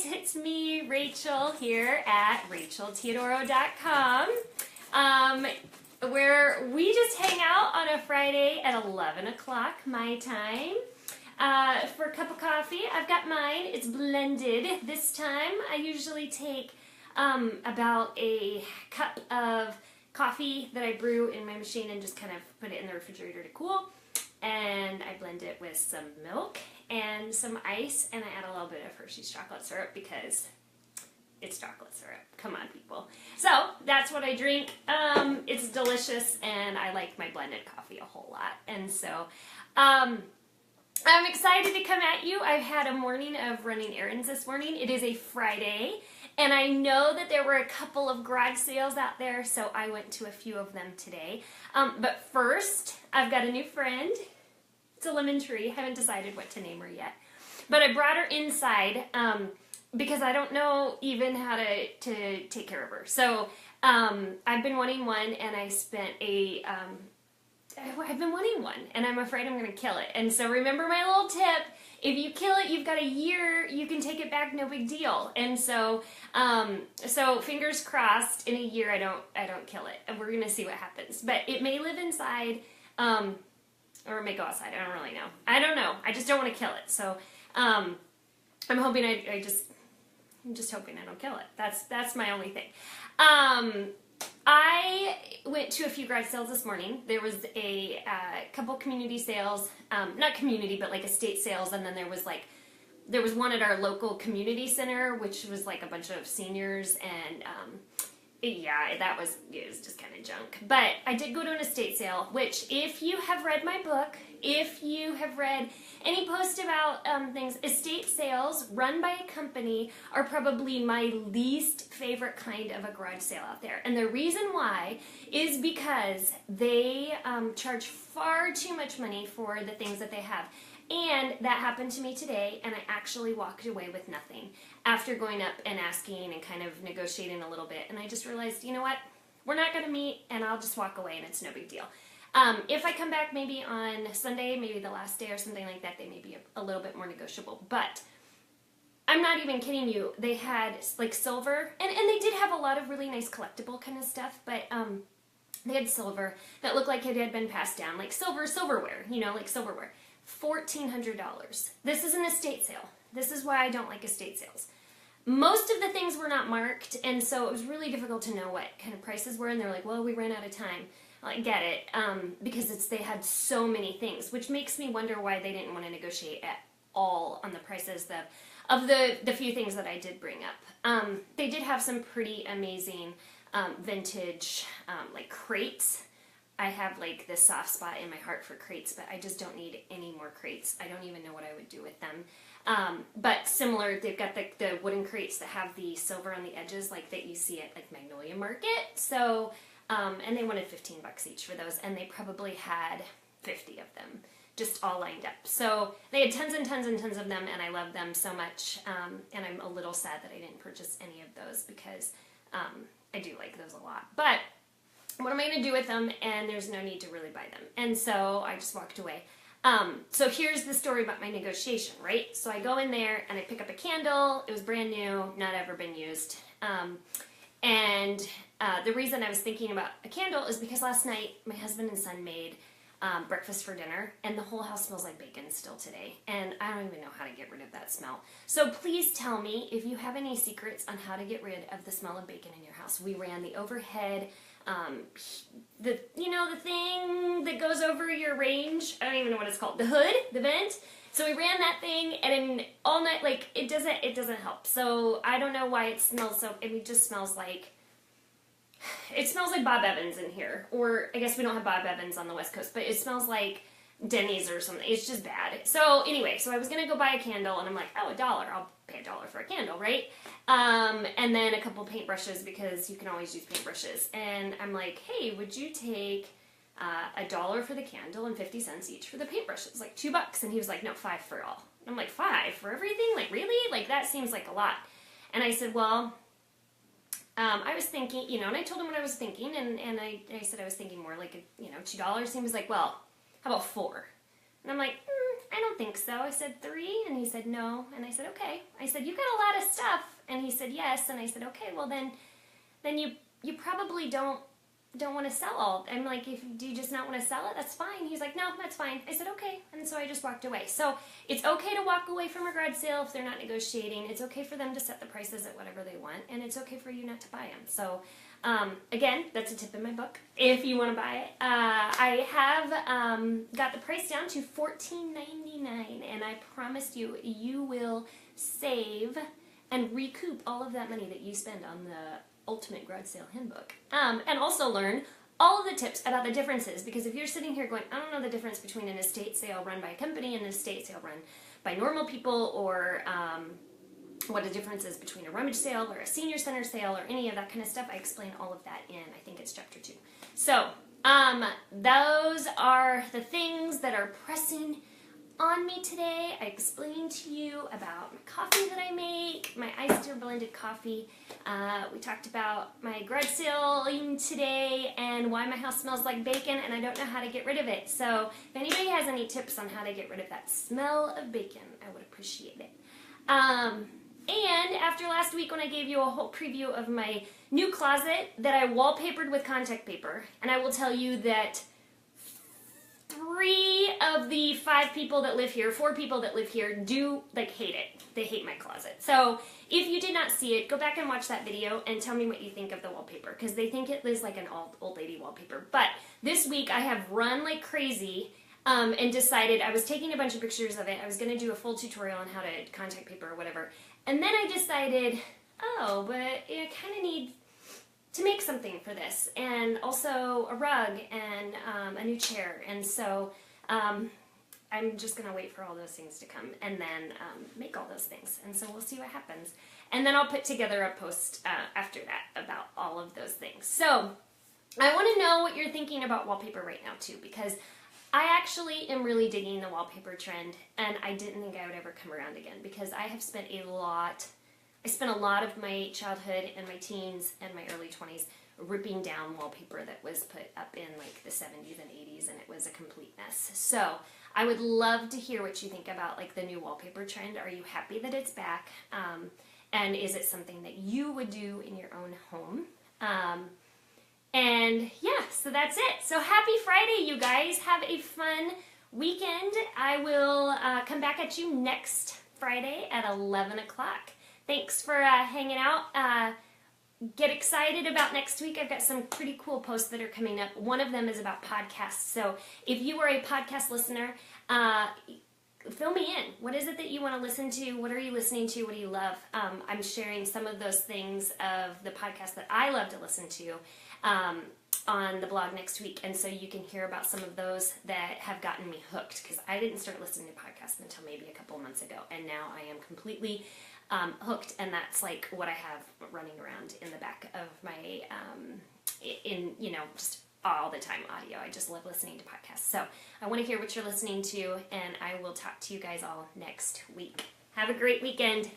it's me, Rachel, here at rachelteodoro.com, where we just hang out on a Friday at 11 o'clock my time for a cup of coffee. I've got mine. It's blended this time. I usually take about a cup of coffee that I brew in my machine and just kind of put it in the refrigerator to cool. And I blend it with some milk and some ice, and I add a little bit of Hershey's chocolate syrup because it's chocolate syrup. Come on, people. So that's what I drink. It's delicious, and I like my blended coffee a whole lot. And so I'm excited to come at you. I've had a morning of running errands this morning. It is a Friday, and I know that there were a couple of garage sales out there, so I went to a few of them today. But first, I've got a new friend. It's a lemon tree. I haven't decided what to name her yet. But I brought her inside because I don't know even how to take care of her. So I've been wanting one, and I spent I've been wanting one, and I'm afraid I'm going to kill it. And so remember my little tip: if you kill it, you've got a year. You can take it back, no big deal. And so, so fingers crossed, in a year I don't kill it, and we're going to see what happens. But it may live inside, or it may go outside. I don't really know. I don't know. I just don't want to kill it. So, I'm hoping I'm just hoping I don't kill it. That's my only thing. I went to a few garage sales this morning. There was a couple community sales, not community, but like estate sales, and then there was one at our local community center, which was like a bunch of seniors, and yeah, it was just kind of junk. But I did go to an estate sale, which, if you have read my book, if you have read any post about things, estate sales run by a company are probably my least favorite kind of a garage sale out there. And the reason why is because they charge far too much money for the things that they have. And that happened to me today, and I actually walked away with nothing after going up and asking and kind of negotiating a little bit. And I just realized, you know what? We're not going to meet, and I'll just walk away, and it's no big deal. If I come back maybe on Sunday, maybe the last day or something like that, they may be a little bit more negotiable. But I'm not even kidding you. They had like silver, and they did have a lot of really nice collectible kind of stuff, but they had silver that looked like it had been passed down, like silverware, like silverware. $1,400. This is an estate sale. This is why I don't like estate sales. Most of the things were not marked, and so it was really difficult to know what kind of prices were, and they're like, well, we ran out of time. Well, I get it, because they had so many things, which makes me wonder why they didn't want to negotiate at all on the prices of the few things that I did bring up. They did have some pretty amazing vintage like crates. I have like this soft spot in my heart for crates, but I just don't need any more crates. I don't even know what I would do with them. But similar, they've got the wooden crates that have the silver on the edges, like that you see at like Magnolia Market. So, and they wanted $15 each for those, and they probably had 50 of them, just all lined up. So they had tons and tons and tons of them, and I love them so much. And I'm a little sad that I didn't purchase any of those because I do like those a lot. But what am I going to do with them? And there's no need to really buy them. And so I just walked away. So here's the story about my negotiation, right? So I go in there and I pick up a candle. It was brand new, not ever been used. And the reason I was thinking about a candle is because last night my husband and son made breakfast for dinner, and the whole house smells like bacon still today. And I don't even know how to get rid of that smell. So please tell me if you have any secrets on how to get rid of the smell of bacon in your house. We ran the overhead, the thing that goes over your range. I don't even know what it's called. The hood, the vent. So we ran that thing, and all night, like, it doesn't help. So I don't know why it smells so, it just smells like, it smells like Bob Evans in here. Or I guess we don't have Bob Evans on the West Coast, but it smells like Denny's or something. It's just bad. So anyway, so I was going to go buy a candle, and I'm like, oh, $1. I'll pay $1 for a candle, right? And then a couple paintbrushes, because you can always use paintbrushes. And I'm like, hey, would you take $1 for the candle and 50 cents each for the paintbrushes? Like $2. And he was like, no, $5 for all. And I'm like, $5 for everything? Like, really? Like, that seems like a lot. And I said, well, I was thinking, and I told him what I was thinking, and I said I was thinking more like, $2. And he was like, well, how about $4? And I'm like, I don't think so. I said 3, and he said no, and I said okay. I said, you got a lot of stuff, and he said yes, and I said okay. Well then you probably don't want to sell all. I'm like, do you just not want to sell it? That's fine. He's like, no, that's fine. I said okay, and so I just walked away. So it's okay to walk away from a garage sale if they're not negotiating. It's okay for them to set the prices at whatever they want, and it's okay for you not to buy them. So again, that's a tip in my book if you want to buy it. I have got the price down to $14.99, and I promised you, you will save and recoup all of that money that you spend on the Ultimate Garage Sale Handbook, and also learn all of the tips about the differences, because if you're sitting here going, I don't know the difference between an estate sale run by a company and an estate sale run by normal people, or what the difference is between a rummage sale or a senior center sale or any of that kind of stuff, I explain all of that in, I think it's chapter 2. So, those are the things that are pressing on me today. I explained to you about my coffee that I make, my iced or blended coffee. We talked about my garage sale today and why my house smells like bacon, and I don't know how to get rid of it. So if anybody has any tips on how to get rid of that smell of bacon, I would appreciate it. And after last week when I gave you a whole preview of my new closet that I wallpapered with contact paper, and I will tell you that 3 of the 5 people that live here, 4 people that live here do hate it. They hate my closet. So if you did not see it, go back and watch that video and tell me what you think of the wallpaper, because they think it is like an old lady wallpaper. But this week I have run like crazy and decided, I was taking a bunch of pictures of it. I was going to do a full tutorial on how to contact paper or whatever. And then I decided, oh, but I kind of need to make something for this, and also a rug and a new chair. And so I'm just going to wait for all those things to come and then make all those things. And so we'll see what happens. And then I'll put together a post after that about all of those things. So I want to know what you're thinking about wallpaper right now too, because I actually am really digging the wallpaper trend, and I didn't think I would ever come around again, because I have spent a lot of my childhood and my teens and my early 20s ripping down wallpaper that was put up in like the 70s and 80s, and it was a complete mess. So I would love to hear what you think about like the new wallpaper trend. Are you happy that it's back? And is it something that you would do in your own home? And yeah, so that's it. So happy Friday, you guys. Have a fun weekend. I will come back at you next Friday at 11 o'clock. Thanks for hanging out. Get excited about next week. I've got some pretty cool posts that are coming up. One of them is about podcasts. So if you are a podcast listener, fill me in. What is it that you want to listen to? What are you listening to? What do you love? I'm sharing some of those things of the podcasts that I love to listen to on the blog next week, and so you can hear about some of those that have gotten me hooked, because I didn't start listening to podcasts until maybe a couple months ago, and now I am completely hooked, and that's like what I have running around in the back of my, just all the time audio. I just love listening to podcasts. So I want to hear what you're listening to, and I will talk to you guys all next week. Have a great weekend.